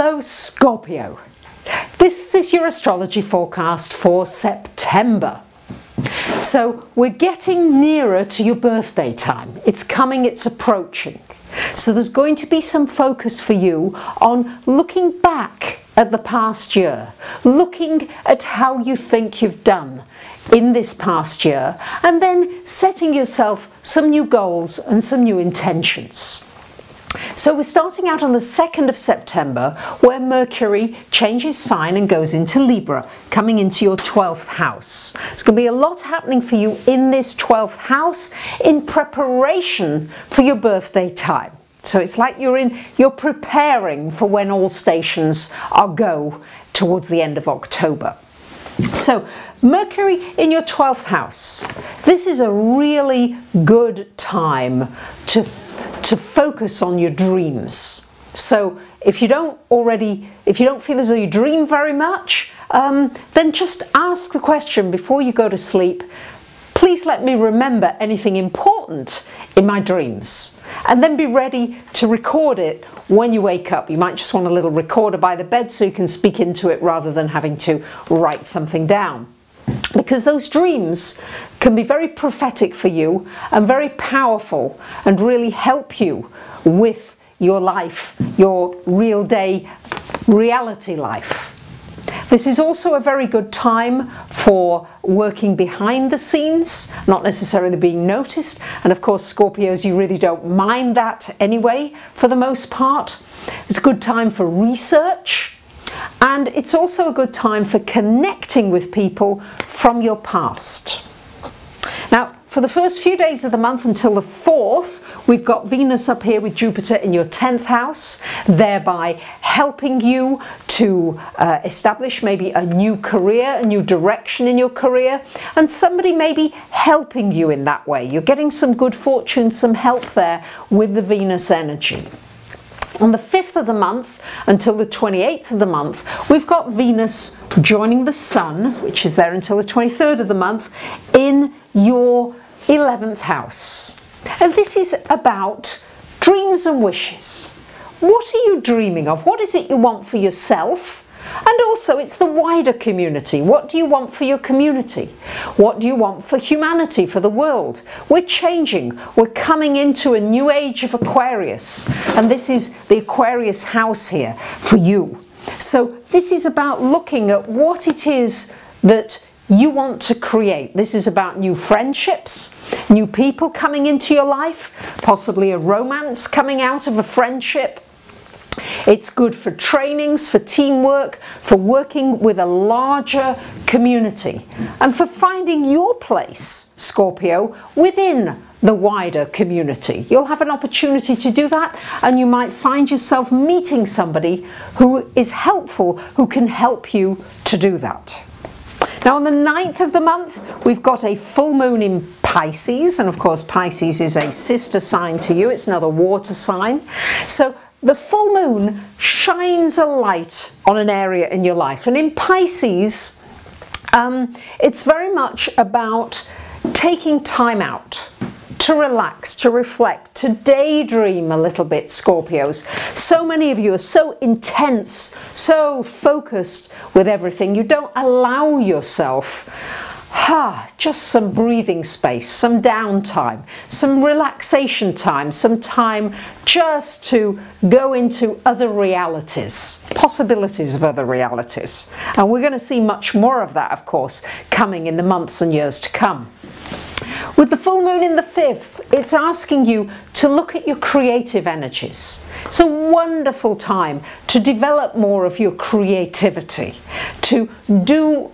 Hello Scorpio, this is your astrology forecast for September. So we're getting nearer to your birthday time. It's coming, it's approaching. So there's going to be some focus for you on looking back at the past year, looking at how you think you've done in this past year, and then setting yourself some new goals and some new intentions. So we're starting out on the 2nd of September, where Mercury changes sign and goes into Libra, coming into your 12th house. There's going to be a lot happening for you in this 12th house in preparation for your birthday time. So it's like you're preparing for when all stations are go towards the end of October. So Mercury in your 12th house. This is a really good time to focus on your dreams. So if you don't feel as though you dream very much, then just ask the question before you go to sleep, please let me remember anything important in my dreams, and then be ready to record it when you wake up. You might just want a little recorder by the bed so you can speak into it rather than having to write something down. Because those dreams can be very prophetic for you and very powerful and really help you with your life, your real day reality life. This is also a very good time for working behind the scenes, not necessarily being noticed. And of course, Scorpios, you really don't mind that anyway, for the most part. It's a good time for research. And it's also a good time for connecting with people from your past. Now, for the first few days of the month until the 4th, we've got Venus up here with Jupiter in your 10th house, thereby helping you to establish maybe a new career, a new direction in your career, and somebody may be helping you in that way. You're getting some good fortune, some help there with the Venus energy. On the 5th of the month until the 28th of the month, we've got Venus joining the Sun, which is there until the 23rd of the month, in your 11th house. And this is about dreams and wishes. What are you dreaming of? What is it you want for yourself? And also it's the wider community. What do you want for your community? What do you want for humanity, for the world? We're changing. We're coming into a new age of Aquarius. And this is the Aquarius house here for you. So this is about looking at what it is that you want to create. This is about new friendships, new people coming into your life, possibly a romance coming out of a friendship. It's good for trainings, for teamwork, for working with a larger community, and for finding your place, Scorpio, within the wider community. You'll have an opportunity to do that, and you might find yourself meeting somebody who is helpful, who can help you to do that. Now on the 9th of the month, we've got a full moon in Pisces, and of course Pisces is a sister sign to you. It's another water sign. So the full moon shines a light on an area in your life, and in Pisces it's very much about taking time out to relax, to reflect, to daydream a little bit, Scorpios. So many of you are so intense, so focused with everything, you don't allow yourself just some breathing space, some downtime, some relaxation time, some time just to go into other realities, possibilities of other realities. And we're going to see much more of that, of course, coming in the months and years to come. With the full moon in the 5th, it's asking you to look at your creative energies. It's a wonderful time to develop more of your creativity,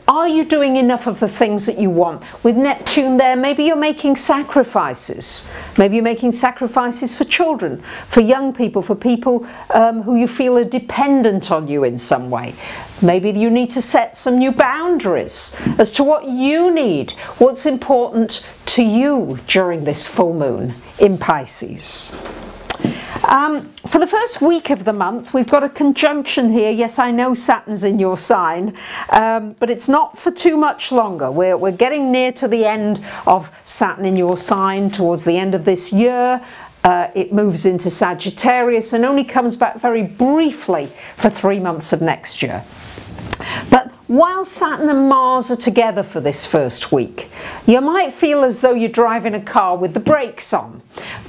are you doing enough of the things that you want? With Neptune there, maybe you're making sacrifices. Maybe you're making sacrifices for children, for young people, for people who you feel are dependent on you in some way. Maybe you need to set some new boundaries as to what you need, what's important to you during this full moon in Pisces. For the first week of the month, we've got a conjunction here. Yes, I know Saturn's in your sign, but it's not for too much longer. We're getting near to the end of Saturn in your sign, towards the end of this year. it moves into Sagittarius and only comes back very briefly for 3 months of next year. But while Saturn and Mars are together for this first week, you might feel as though you're driving a car with the brakes on.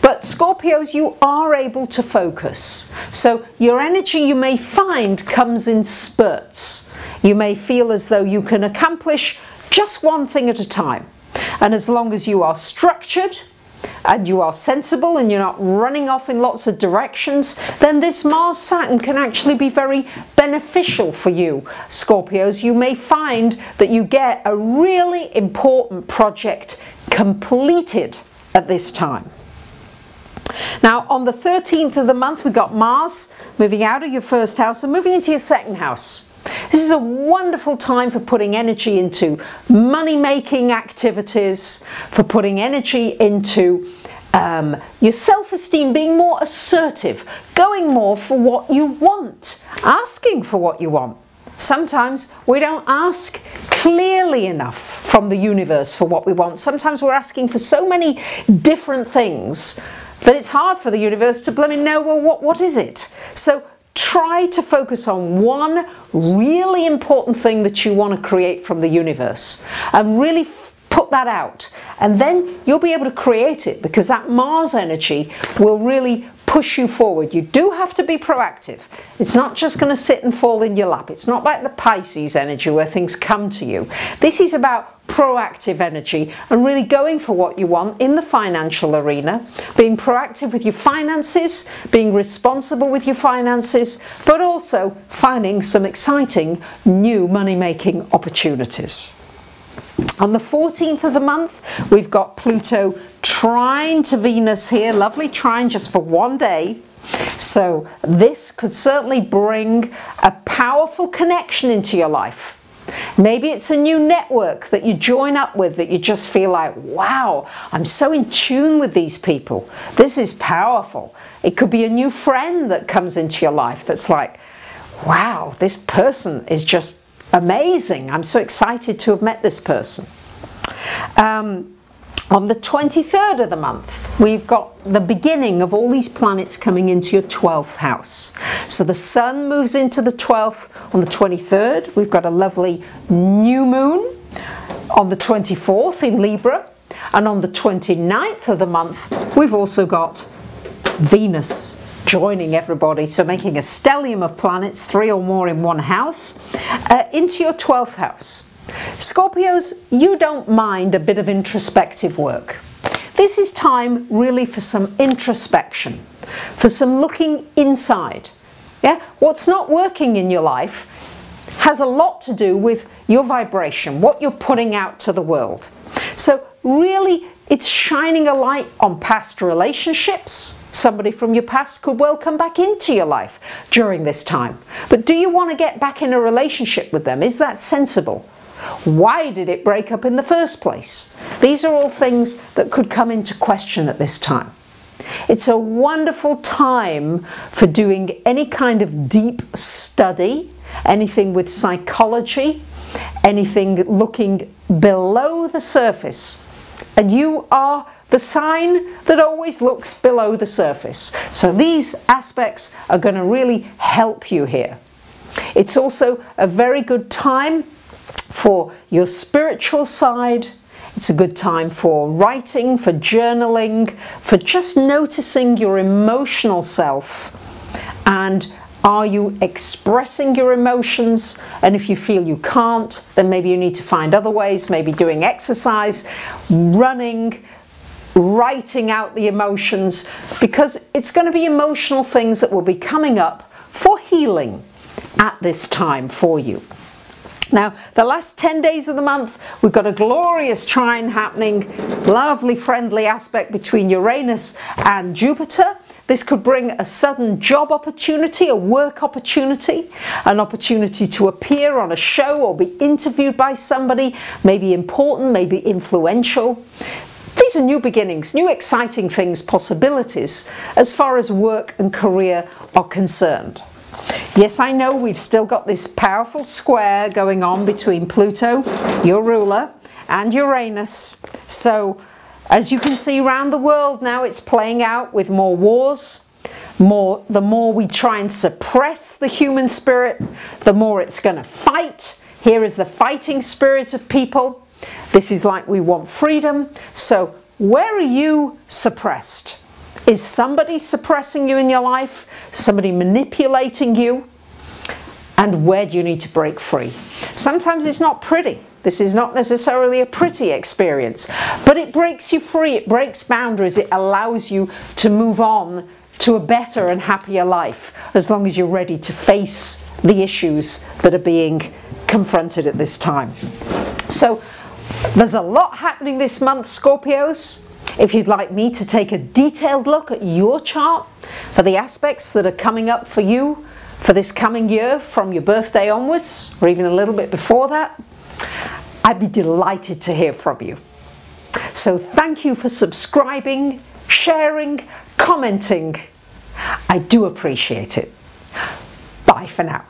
But Scorpios, you are able to focus. So your energy, you may find, comes in spurts. You may feel as though you can accomplish just one thing at a time. And as long as you are structured and you are sensible and you're not running off in lots of directions, then this Mars-Saturn can actually be very beneficial for you, Scorpios. You may find that you get a really important project completed at this time. Now, on the 13th of the month, we've got Mars moving out of your first house and moving into your second house. This is a wonderful time for putting energy into money-making activities, for putting energy into your self-esteem, being more assertive, going more for what you want, asking for what you want. Sometimes we don't ask clearly enough from the universe for what we want. Sometimes we're asking for so many different things that it's hard for the universe to blooming know, well, what is it? So try to focus on one really important thing that you want to create from the universe and really put that out, and then you'll be able to create it, because that Mars energy will really push you forward. You do have to be proactive. It's not just going to sit and fall in your lap. It's not like the Pisces energy where things come to you. This is about proactive energy and really going for what you want in the financial arena, being proactive with your finances, being responsible with your finances, but also finding some exciting new money-making opportunities. On the 14th of the month, we've got Pluto trine to Venus here, lovely trine just for one day. So this could certainly bring a powerful connection into your life. Maybe it's a new network that you join up with that you just feel like, wow, I'm so in tune with these people. This is powerful. It could be a new friend that comes into your life that's like, wow, this person is just amazing. I'm so excited to have met this person. On the 23rd of the month, we've got the beginning of all these planets coming into your 12th house. So the Sun moves into the 12th on the 23rd. We've got a lovely new moon on the 24th in Libra. And on the 29th of the month, we've also got Venus joining everybody, so making a stellium of planets, 3 or more in one house, into your 12th house. Scorpios, you don't mind a bit of introspective work. This is time really for some introspection, for some looking inside. Yeah? What's not working in your life has a lot to do with your vibration, what you're putting out to the world. So really, it's shining a light on past relationships. Somebody from your past could well come back into your life during this time. But do you want to get back in a relationship with them? Is that sensible? Why did it break up in the first place? These are all things that could come into question at this time. It's a wonderful time for doing any kind of deep study, anything with psychology, anything looking below the surface. And you are the sign that always looks below the surface. So these aspects are going to really help you here. It's also a very good time for your spiritual side. It's a good time for writing, for journaling, for just noticing your emotional self. And are you expressing your emotions? And if you feel you can't, then maybe you need to find other ways, maybe doing exercise, running, writing out the emotions, because it's going to be emotional things that will be coming up for healing at this time for you. Now, the last 10 days of the month, we've got a glorious trine happening, lovely friendly aspect between Uranus and Jupiter. This could bring a sudden job opportunity, a work opportunity, an opportunity to appear on a show or be interviewed by somebody, maybe important, maybe influential. These are new beginnings, new exciting things, possibilities as far as work and career are concerned. Yes, I know we've still got this powerful square going on between Pluto, your ruler, and Uranus. So As you can see around the world now, it's playing out with more wars. The more we try and suppress the human spirit, the more it's going to fight. Here is the fighting spirit of people. This is like we want freedom. So where are you suppressed? Is somebody suppressing you in your life? Somebody manipulating you? And where do you need to break free? Sometimes it's not pretty. This is not necessarily a pretty experience, but it breaks you free. It breaks boundaries. It allows you to move on to a better and happier life, as long as you're ready to face the issues that are being confronted at this time. So there's a lot happening this month, Scorpios. If you'd like me to take a detailed look at your chart for the aspects that are coming up for you for this coming year from your birthday onwards, or even a little bit before that, I'd be delighted to hear from you. So thank you for subscribing, sharing, commenting. I do appreciate it. Bye for now.